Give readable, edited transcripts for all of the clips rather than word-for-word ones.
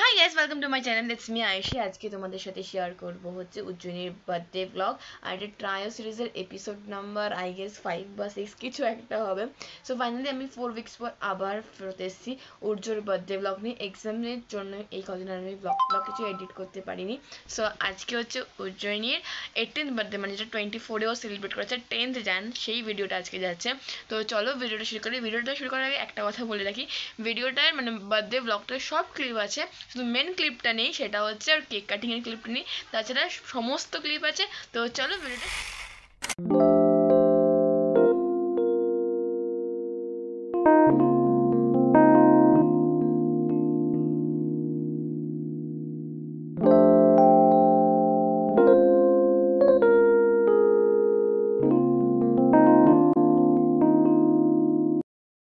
High guys, welcome to my channel. It's me Ayeshi. আজকে তোমাদের সাথে শেয়ার করব হচ্ছে উজ্জয়িনীর বার্থডে ব্লগ। আর এটা ট্রায়ো সিরিজের এপিসোড নাম্বার আই গেস 5 বা 6 কিছু একটা হবে। সো ফাইনালি আমি 4 উইকস পর আবার ফেরত এসেছি উজ্জয়ের বার্থডে ব্লগ নিয়ে। এক্সামের জন্য এই কদিন আমি ব্লগ কিছু এডিট করতে পারিনি। সো আজকে হচ্ছে উজ্জয়িনীর 18th বার্থডে, মানে যেটা 24-এও সেলিব্রেট করেছে, 10th jan, সেই ভিডিওটা আজকে যাচ্ছে। তো চলো ভিডিওটা শুরু করি। ভিডিওটা শুরু করার আগে একটা কথা বলে রাখি, ভিডিওটার মানে বার্থডে ব্লগটার সব ক্লিপ আছে, শুধু মেন ক্লিপটা নেই, সেটা হচ্ছে আর কেক কাটিংয়ের ক্লিপটা নেই। তাছাড়া সমস্ত ক্লিপ আছে। তো চলো ভিডিওটা।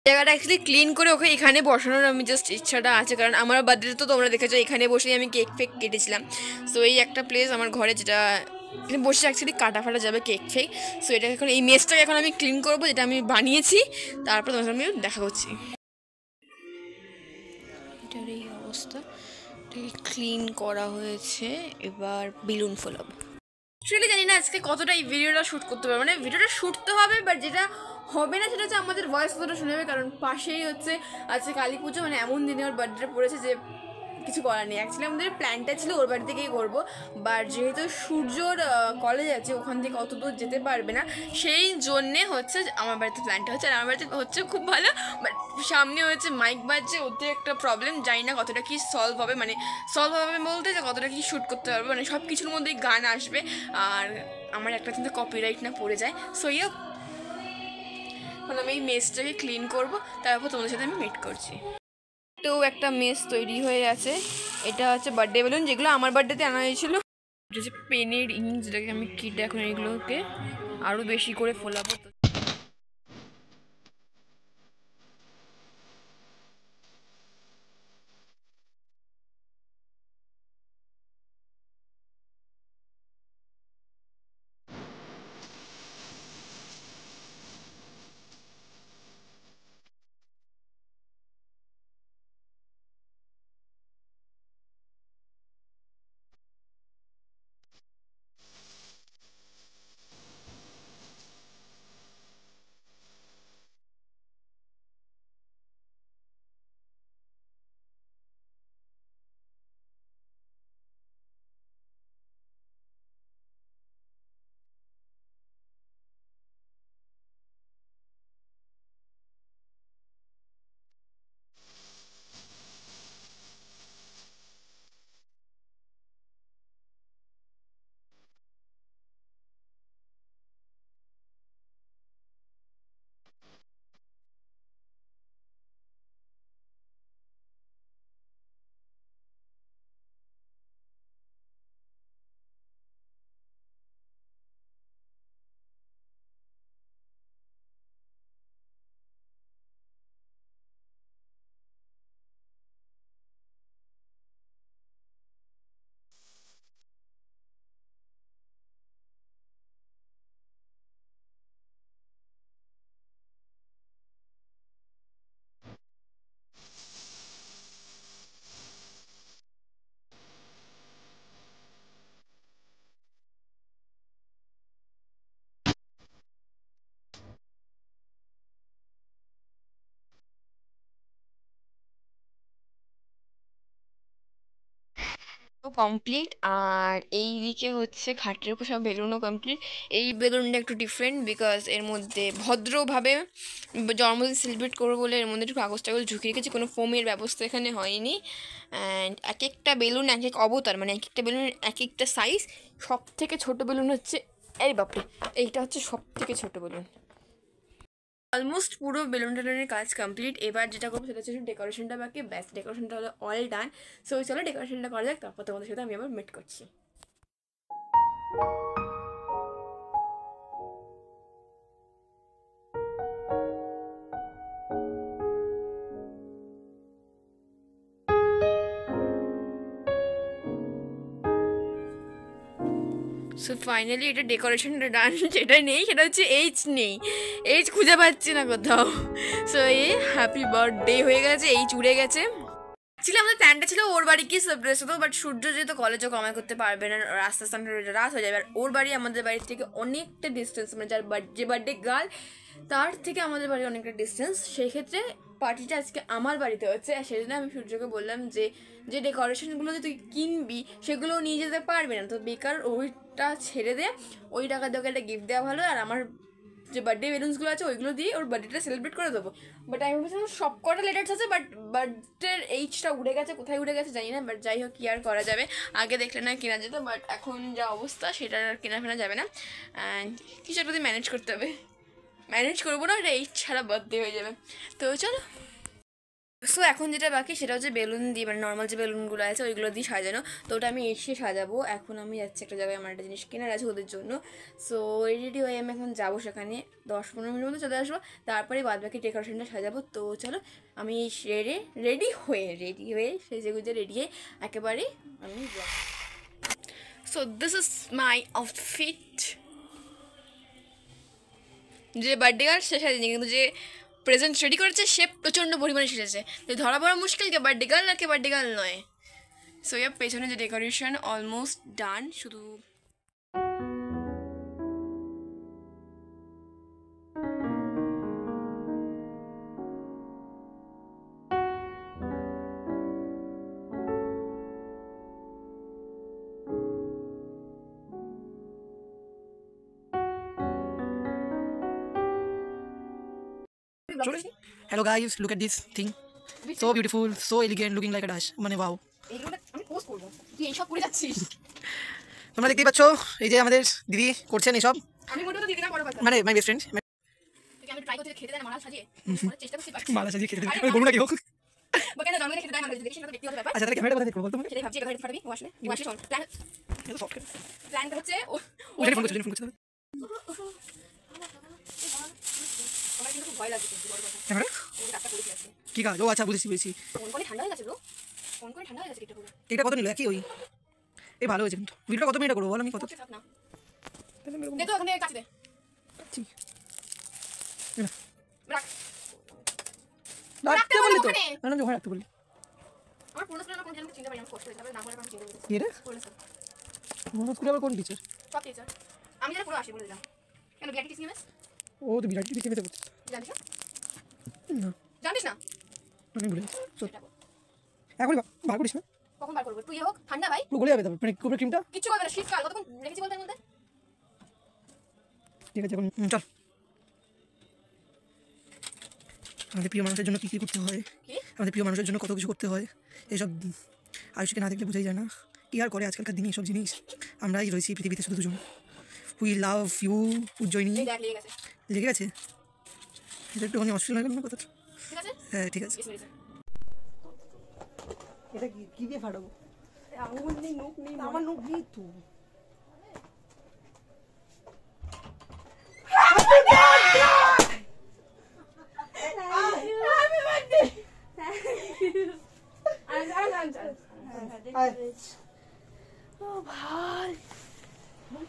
জায়গাটা অ্যাকচুয়ালি ক্লিন করে ওকে এখানে বসানোর আমি জাস্ট ইচ্ছাটা আছে, কারণ আমার বার্থডে তো তোমরা দেখেছো এখানে বসেই আমি কেক ফেক কেটেছিলাম। সো এই একটা প্লেস আমার ঘরে যেটা বসে অ্যাকচুয়ালি কাটা ফাটা যাবে কেক ফেক। সো এটা এখন এই মেসটাকে এখন আমি ক্লিন করবো, যেটা আমি বানিয়েছি। তারপর তোমার আমি দেখা করছি। এটার এই অবস্থা, এটাকে ক্লিন করা হয়েছে। এবার বেলুন ফোলাবো। অ্যাকচুয়ালি জানি না আজকে কতটা এই ভিডিওটা শ্যুট করতে পারবো, মানে ভিডিওটা শ্যুট তো হবে, বাট যেটা হবে না সেটা হচ্ছে আমাদের ভয়েস কতটা শুনে হবে, কারণ পাশেই হচ্ছে আজকে কালী পুজো, মানে এমন দিনে ওর বার্থডে পড়েছে যে কিছু করার নেই। অ্যাকচুয়ালি আমাদের প্ল্যানটা ছিল ওর বাড়ি থেকেই করবো, বাট যেহেতু সূর্যর কলেজ আছে, ওখান থেকে অত দূর যেতে পারবে না, সেই জন্যে হচ্ছে আমার বাড়িতে প্ল্যানটা হচ্ছে। আর আমার বাড়িতে হচ্ছে খুব ভালো, বাট সামনে হচ্ছে মাইক বাজছে, ওদের একটা প্রবলেম, জানি না কতটা কি সলভ হবে, মানে সলভ হবে বলতে যে কতটা কি শ্যুট করতে পারবো, মানে সব কিছুর মধ্যেই গান আসবে আর আমার একটা কিন্তু কপিরাইট না পড়ে যায়। সো এখন আমি এই মেসটাকে ক্লিন করবো, তারপর তোমাদের সাথে আমি মিট করছি। তো একটা মেস তৈরি হয়ে আছে। এটা হচ্ছে বার্থডে বেলুন, যেগুলো আমার বার্থডেতে আনা হয়েছিল। এটা হচ্ছে পেনের ইঙ্ক, যেটাকে আমি কিটে এখন এগুলোকে আরও বেশি করে ফোলাবো। কমপ্লিট। আর এই দিকে হচ্ছে খাটের উপর সব বেলুনও কমপ্লিট। এই বেলুনটা একটু ডিফারেন্ট, বিকজ এর মধ্যে ভদ্রভাবে জন্মদিন সেলিব্রেট করবো বলে এর মধ্যে একটু কাগজ টাগজ ঝুঁকিয়ে রেখেছি, কোনো ফোমের ব্যবস্থা এখানে হয়নি। অ্যান্ড এক একটা বেলুন এক এক অবতার, মানে এক একটা বেলুনের এক একটা সাইজ। সব থেকে ছোটো বেলুন হচ্ছে এই বাপরে, এইটা হচ্ছে সব থেকে ছোটো বেলুন। অলমোস্ট পুরো বেলুন টেলুনের কাজ কমপ্লিট। এবার যেটা করবো সেটা হচ্ছে ডেকোরেশনটা বাকি, ব্যাস ডেকোরেশনটা হলো অল ডান। সো চলো ডেকোরেশনটা করা যাক, তারপর তোমাদের সাথে আমি আবার মিট করছি। সো ফাইনালি এটা ডেকোরেশনটা ডান। যেটা নেই সেটা হচ্ছে এইচ নেই, এইচ খুঁজে পাচ্ছি না কোথাও। সো এই হ্যাপি বার্থডে হয়ে গেছে, এইচ উড়ে গেছে। অ্যাকচুয়ালি আমাদের প্ল্যানটা ছিল ওর বাড়ি গিয়ে সারপ্রাইজ হতো, বাট সূর্য যেহেতু কলেজও কমাই করতে পারবে না, আস্তে আস্তে রাত হয়ে যাবে। আর ওর বাড়ি আমাদের বাড়ির থেকে অনেকটা ডিস্টেন্স, মানে যার যে বার্থডে গার্ল তার থেকে আমাদের বাড়ি অনেকটা ডিস্টেন্স। সেই ক্ষেত্রে পার্টিটা আজকে আমার বাড়িতে হচ্ছে। আর সেজন্য আমি সূর্যকে বললাম যে যে ডেকোরেশনগুলো যে তুই কিনবি সেগুলো নিয়ে যেতে পারবি না, তো বেকার ওইটা ছেড়ে দে, ওই টাকা দিয়ে ওকে একটা গিফট দেওয়া ভালো। আর আমার যে বার্থডে বেলুন্সগুলো আছে ওইগুলো দিয়ে ওর বার্থডেটা সেলিব্রেট করে দেবো। বাট আমি ভেবেছিলাম সব কটা লেটার্স আছে, বাট বার্থডের এইজটা উঠে গেছে, কোথায় উঠে গেছে জানি না। বাট যাই হোক, কি আর করা যাবে, আগে দেখলে না কেনা যেত, বাট এখন যা অবস্থা সেটা আর কেনা ফেনা যাবে না। অ্যান্ড কিছু একটা ম্যানেজ করতে হবে, ম্যানেজ করবো না, এটা এইজ ছাড়া বার্থডে হয়ে যাবে। তো চলো, সো এখন যেটা বাকি সেটা হচ্ছে বেলুন দিয়ে, মানে নর্মাল যে বেলুনগুলো আছে ওইগুলো দিয়ে সাজানো। তো ওটা আমি এসে সাজাবো। এখন আমি যাচ্ছি একটা জায়গায়, আমার একটা জিনিস কেনার আছে ওদের জন্য। সো রেডি হয়ে আমি এখন যাবো, সেখানে 10-15 মিনিটের মধ্যে চলে আসবো, তারপরে বাদ বাকি ডেকোরেশনটা সাজাবো। তো চলো, আমি রেডি হয়ে সেজে গুজে রেডি হয়ে একেবারে আমি যাবো। So this is my outfit. যে বার্থডে গার্ল সে সাজেনি, কিন্তু যে প্রেজেন্ট রেডি করেছে সে প্রচণ্ড পরিমাণে সেজেছে। তো ধরা পড়া মুশকিল কে বার্থডে গার্ল আর কে বার্থডে গার্ল নয়। সো ইয়ার পেছনে যে ডেকোরেশন অলমোস্ট ডান, শুধু Hello guys, look at this thing. So beautiful, so elegant, looking like a dash. মানে wow. আমি পোস্ট করব, তুই এইসব করে যাচ্ছিস। তোমরা দেখতেই পাচ্ছ এই যে আমাদের দিদি করছেন এইসব। আমি মোটেও তো দিদি না, বড় কথা। মানে মাই বেস্ট ফ্রেন্ড। তুই আমি ট্রাই করতে খেতে দেয় না, মালা সাজিয়ে চেষ্টা করছিস। মালা সাজিয়ে খেতে দেয়, গরু নাকি হোক। বকেনা জন্মদিনে খেতে দেয় না, দেখি সেটা তো ব্যক্তিগত ব্যাপার। আচ্ছা তাহলে ক্যামেরাটা কোথায় দেখবো বলতো আমাকে? সেটাই ভাবছি, এটা ফাটাবি ও আসলে শোন প্ল্যান। এটা তো সফট। প্ল্যানটা হচ্ছে ও ফোন করছে তাহলে। আমার কিন্তু খুব ভয় লাগছে, বড় কথা। ক্যামেরা এই কাজটা করে দিয়েছি। কি কাজ? ও আচ্ছা বুঝেছি। ফোন করে ঠান্ডা হয়ে গেছে ব্রো, ফোন করে ঠান্ডা হয়ে গেছে। পুরো এটা কত নিল? একই ওই এই ভালো হয়েছে কিন্তু। ভিডিওটা কত মিনিট করবো বল? আমি কত থাক না, দে তো ওখানে কাছে দে। রাখ, রাখতে বললি তো? না না, রাখতে বললি। আমার পুরো স্কুলে কোন জায়গায় চিনতে পারি, আমি কষ্ট হয়ে যাবে, নাম বলে আমি চিনতে পারি। কি রে? পুরো স্কুল, মোনো স্কুলে আবার কোন টিচার? সব টিচার আমি যারা পুরো আসি বলে দিলাম। কেন বিআরটি সিএমএস ও তো বিরাট টিচার পেতে পড়ছে জানিস না? না জানিস না? আমি ভুলে গেছি। এখন বার করিস না। কখন বার করবো? তুই হোক ঠান্ডা ভাই, পুরো গলে যাবে তারপর। মানে কোপের ক্রিমটা কিচ্ছু করবে না, শীতকাল কতক্ষণ রেখেছি বলতে এর মধ্যে। ঠিক আছে এখন চল। আমাদের প্রিয় মানুষের জন্য কী কী করতে হয়, আমাদের প্রিয় মানুষের জন্য কত কিছু করতে হয়, এইসব আয়ুষকে না দেখলে বোঝাই যায় না। কি আর করে আজকালকার দিনে এইসব জিনিস। আমরাই রয়েছি পৃথিবীতে শুধু দুজন। We love you Ujjayini. লেগে গেছে এটা একটুখানি অশ্লীল হয়ে গেল না কথাটা? হ্যাঁ ঠিক আছে। এটা কি দিয়ে ফাটাবো? আঙুল নেই, নখ নেই, আমার নখ নেই তো।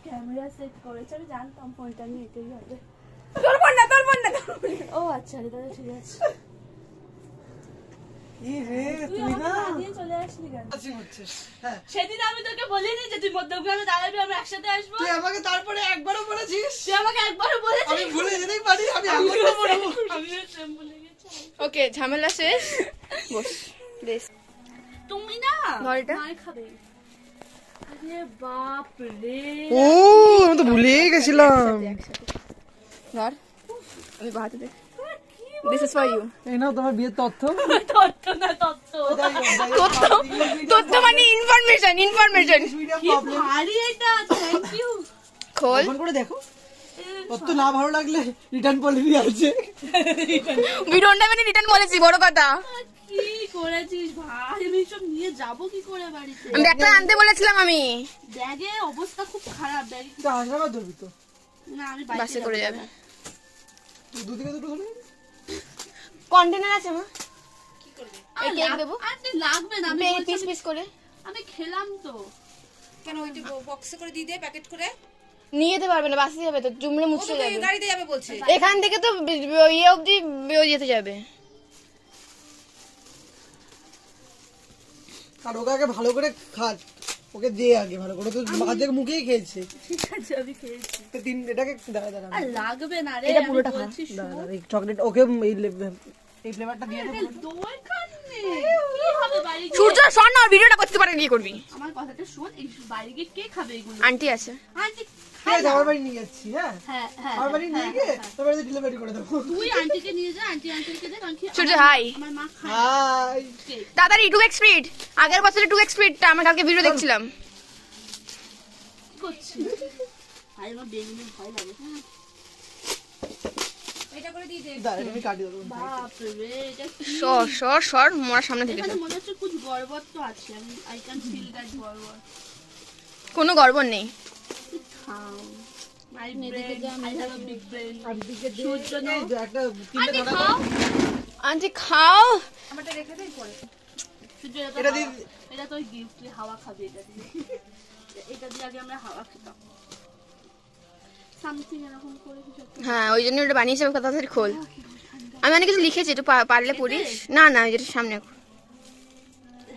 ক্যামেরা সেট করেছে, আমি জানতাম ফোনটা নিয়ে এটাই হবে। তোর ফোন না। ও আচ্ছা, তাহলে ঠিক আছে। চলে আসলি কেন? সেদিন আমি তোকে বলিনি যে তুই মধ্যমগ্রামে দাঁড়াবি, আমরা একসাথে আসবো? তুই আমাকে তারপরে একবারও বলেছিস? তুই আমাকে একবারও বলেছিস? আমি ভুলে যেতেই পারি, আমি একবারও বলবো। আমিও সেম ভুলে গেছি। ওকে, ঝামেলা শেষ, বস প্লিজ। তুমি না ঘরটা মার খাবে। আরে বাপ রে, ও আমি তো ভুলেই গেছিলাম। ধর, আমি বাহাতে দেখ। This is for you. এই নাও তোমার বিয়ের তথ্য। তথ্য না তথ্য, তথ্য মানে ইনফরমেশন। কি ভারী এটা, থ্যাংক ইউ। খোল, ফোন করে দেখো। তথ্য না ভালো লাগলে রিটার্ন পলিসি আছে। We don't have any return policy, বড় কথা। কি করেছিস ভাই? আমি সব নিয়ে যাবো কি করে বাড়িতে? আমি ব্যাগটা আনতে বলেছিলাম, আমি ব্যাগে অবস্থা খুব খারাপ। ব্যাগ তো হাসপাতাল ধরবি তো? না, আমি বাসে করে যাবে। দুদিকে দুটো ধরে কন্টেনার আছে মা, কি করবে? এই কেক দেবো। আরে লাগবে না, আমি পিস পিস করে আমি খেলাম তো। কেন ওই যে বক্সে করে দিয়ে দে, প্যাকেট করে। নিয়ে যেতে পারবে না, বাসে যাবে তো, জুমড়ে মুছতে যাবে। গাড়িতে যাবে বলছে। এখান থেকে তো ইয়ে অবধি যেতে যাবে। আর ওকে আগে ভালো করে খা, ওকে দিয়ে আগে ভালো করে, তো আধেক মুখেই খেয়েছে। ঠিক আছে আমি খেয়েছি। তো তিন এটাকে দাঁড়া দাঁড়া আর লাগবে না রে, এটা আমি পুরোটা খা। বলছি দাঁড়া দাঁড়া, এই চকলেট ওকে এই ফ্লেভারটা দিয়ে দে। দই খাননি কি হবে বাড়ি গিয়ে? সূর্য শোন না, ভিডিওটা করতে পারে কি করবি? আমার কথাটা শোন, এই বাড়ি গিয়ে কে খাবে এগুলো? আন্টি আছে। আন্টি ঠিক আছে, আমার বাড়ি নিয়ে যাচ্ছি। হ্যাঁ হ্যাঁ হ্যাঁ আমার বাড়ি নিয়ে গিয়ে তোর বাড়িতে ডেলিভারি করে দেবো। তুই আন্টিকে নিয়ে যা, আন্টি আঙ্কেলকে দে, কারণ কি সূর্য হাই। আমার মা খায় হাই কেক। তাড়াতাড়ি 2x স্পিড, আগের বছরে 2x স্পিডটা আমরা কালকে ভিডিও দেখছিলাম। কি করছিস? আরে আমার বেগুনের ভয় লাগে। হ্যাঁ এটা করে দিয়ে দে। দাঁড়া, এটা আমি কাটি দেবো। বাপ রে, এটা কি? সর সর সর, মোরা সামনে থেকে এখানে সর। মনে হচ্ছে কুছ গড়বড় তো আছে, আমি আই ক্যান ফিল দ্যাট গড়বড়। কোনো গড়বড় নেই। খাও my brain, I have a big brain. আর দিকে দে। সূর্য নাও। এই যে একটা তিনটে আন্টি ধরা খাও। আন্টি খাও। আমারটা রেখে দে পরে। সূর্য এটা দিয়ে এটা তো গিফট, হাওয়া খাবে এটা দিয়ে। এটা দিয়ে আগে আমরা হাওয়া খেতাম। সামথিং এরকম করে কিছু একটা। হ্যাঁ ওই জন্য ওটা বানিয়েছে, ওকে তাড়াতাড়ি খোল। আমি অনেক কিছু লিখেছি, একটু পারলে পড়িস। না না যেটা সামনে।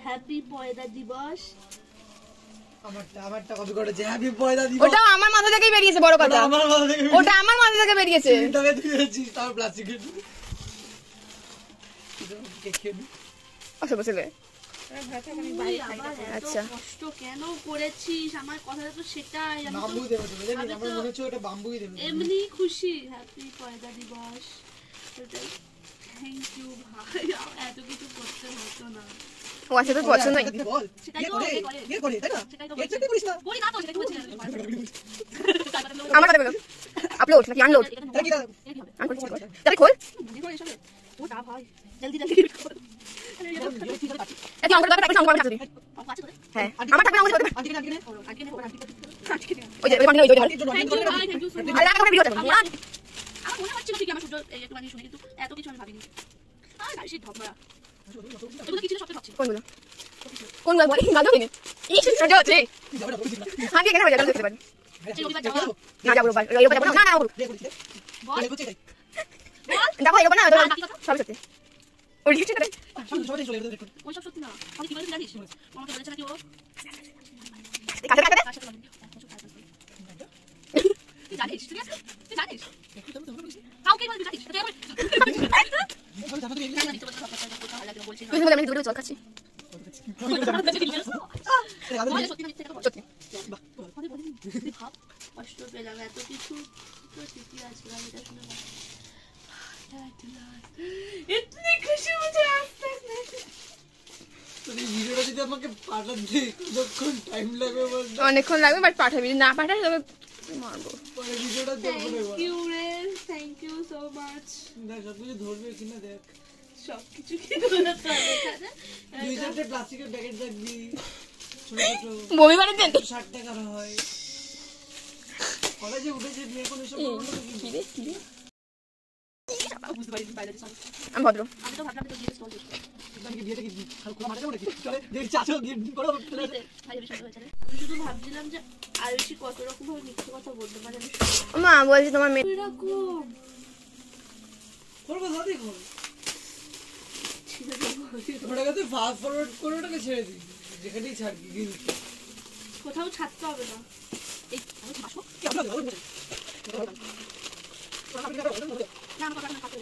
হ্যাপি পয়দা দিবস। আমারটা কপি করেছে, হ্যাপি পয়দা দিবস। ওটা আমার মাথা থেকেই বেরিয়েছে, বড় কথা। আমার মাথা থেকে ওটা আমার মাথা থেকে বেরিয়েছে। তিনটাকে দিয়েছিস, তার প্লাস্টিকের খেয়ে নি। অসুবিধা ছিল। তুই আবার এত আচ্ছা। কষ্ট কেন করেছিস? আমার কথাটা তো সেটাই, আমি তো বাম্বু দেবে তো, বুঝলি? আমি আমার তো মনে হচ্ছে ওটা বাম্বুই দেবে। এমনি খুশি। হ্যাপি পয়দা দিবস। থ্যাংক ইউ ভাই, এত কিছু করতে হতো না। ও আচ্ছা তোর পছন্দ। বল, সেটাই কে তো, করে? কে করে? কে করে, তাই না? সেটাই তো একটু করিস না। করি না তো, সেটাই তো বলছি। আমার কথা বলো। আপলোড নাকি আনলোড? এটা কি দাদা? আমি করছি। তাহলে খোল। ওটা ভাই জলদি জলদি এটা অঙ্কটা দাও, অঙ্ক আমি থাকতে দিই। হ্যাঁ আমার থাকবে না, আমার থাকবে। আন্টিকে আন্টিকে নে। ওই যে ওই বান্ডিল ওই যে থ্যাংক ইউ ভাই, থ্যাংক ইউ সো মাচ। আরে রাখ ভিডিওটা। আমার মনে হচ্ছিল ঠিক আমার সূর্য একটু মানে শুনে, কিন্তু এত কিছু আমি ভাবিনি। আর বেশি ধপরা এগুলো কি ছিল সবটা ভাবছি। কোনগুলো? কোনগুলো বলি? গাদো কিনে। এই সূর্য হচ্ছে। তুই যাবে না, বলিস না। আগে কেন বাজার দেখতে পারি? এই রবিবার যাবো। না যাবো ভাই। এই যাবো না, না না। রে করিস রে। বল রে করছিস তাই। দেখো এই না, সব সত্যি। ওই লিখছে না। সবাই চলে গেল। ওই সব সত্যি না। আমি কি বলেছি জানিস? আমাকে বলেছে নাকি ও কাছে কাছে। তার সাথে তুই জানিস? ঠিক আছে তুই জানিস? কাউকে বলবি জানিস? তুই আমার বলছি তুই বলে আমি দুটো জল খাচ্ছি। সত্যি না মিথ্যে কথা বল। সত্যি। ভাব কষ্ট পেলাম, এত কিছু তো ঠিকই আছে। আমি এটা শুনে इतनी खुशी मुझे आज तक नहीं। তুই ভিডিওটা যদি আমাকে পাঠাতে কতক্ষণ টাইম লাগবে বল? অনেকক্ষণ লাগবে, বাট পাঠাবি। না পাঠাস তবে মারবো। পরে ভিডিওটা দেখবো না বল। Thank you রে, thank you so much। দেখ সব কিছু ধরবে কিনা দেখ। সব কিছু কি ধরতে হবে এখানে? দুই চারটে প্লাস্টিকের প্যাকেট রাখবি, ছোট ছোট, বমি বাড়ি দেন। 60 টাকার হয়। কলেজে উঠেছে নিয়ে এখন এসব করবো না কি? বুঝতে পারিস বাইরে সব। আমি ভদ্র। আমি তো ভাবলাম তো গিয়ে স্টল করব। আমি কি বিয়েতে কি আর খোলা মাঠে যাবো নাকি? চলে দেখ চাচা গিয়ে করো। ভাই বিষয় হয়েছে রে। আমি শুধু ভাবছিলাম যে আয়ুষী কত রকম ভাবে মিথ্যে কথা বলতে পারে। আমি মা বলছি তোমার মেয়ে এরকম করবো দাদি কর। ছিল যে ওটাকে তুই ফাস্ট ফরওয়ার্ড করে ওটাকে ছেড়ে দিবি, যেখানেই ছাড়বি গিয়ে কোথাও ছাড়তে হবে না। এই আমি বাসবো না, আমার কথা না কাটতে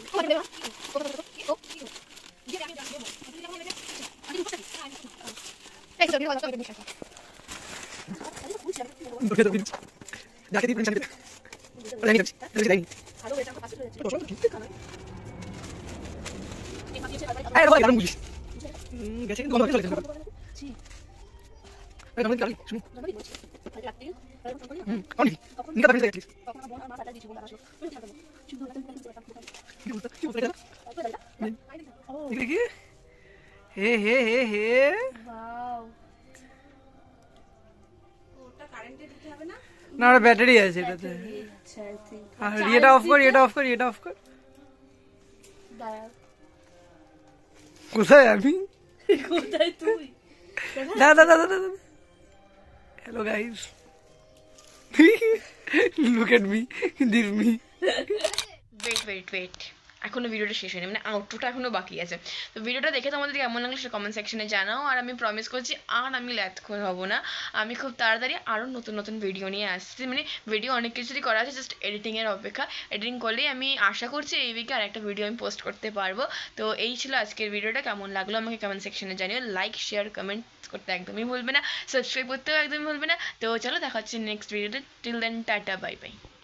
যাকে দিবি ছাড়বি। ওটা নিয়ে যাবি, যাবি। আরো এটা আমার পাশে হয়েছে। আরে ভাই গান বুঝিস। গেছে কিন্তু গল্প চলে যাবে। জি আরে আমি গালি শুনি। জানি বলছি আজ রাতে আর ফোন করি কোন কি? নিকা পাবলিক দেখছিস? তখন আমার বোন আর মা দাদা দিয়েছে বলে আসলো তুমি কি করবে শুধু রাতে আমি যেতাম কি বলতে? কি বলতে এটা? ও এটা কি? হে হে হে হে। ওয়াও ওটা কারেন্টে দিতে হবে না? না ওটা ব্যাটারি আছে এটাতে। আচ্ছা আই থিংক আর এটা অফ কর, এটা অফ কর, এটা অফ কর। দাঁড়া কোথায় আমি? কোথায় তুই দাদা দাদা দাদা। Hello guys. Look at me, this me. Wait এখনও ভিডিওটা শেষ হয়নি, মানে আউটরোটা এখনও বাকি আছে। তো ভিডিওটা দেখে তোমাদের কেমন লাগলো সেটা কমেন্ট সেকশনে জানাও। আর আমি প্রমিস করছি আর আমি ল্যাথখোর হব না, আমি খুব তাড়াতাড়ি আরও নতুন নতুন ভিডিও নিয়ে আসছি। মানে ভিডিও অনেক কিছুরই করা আছে, জাস্ট এডিটিংয়ের অপেক্ষা। এডিটিং করলেই আমি আশা করছি এই উইকে আর একটা ভিডিও আমি পোস্ট করতে পারবো। তো এই ছিল আজকের ভিডিওটা, কেমন লাগলো আমাকে কমেন্ট সেকশনে জানিও। লাইক শেয়ার কমেন্ট করতে একদমই ভুলবে না, সাবস্ক্রাইব করতেও একদমই ভুলবে না। তো চলো দেখা হচ্ছে নেক্সট ভিডিওতে, till then tata bye by.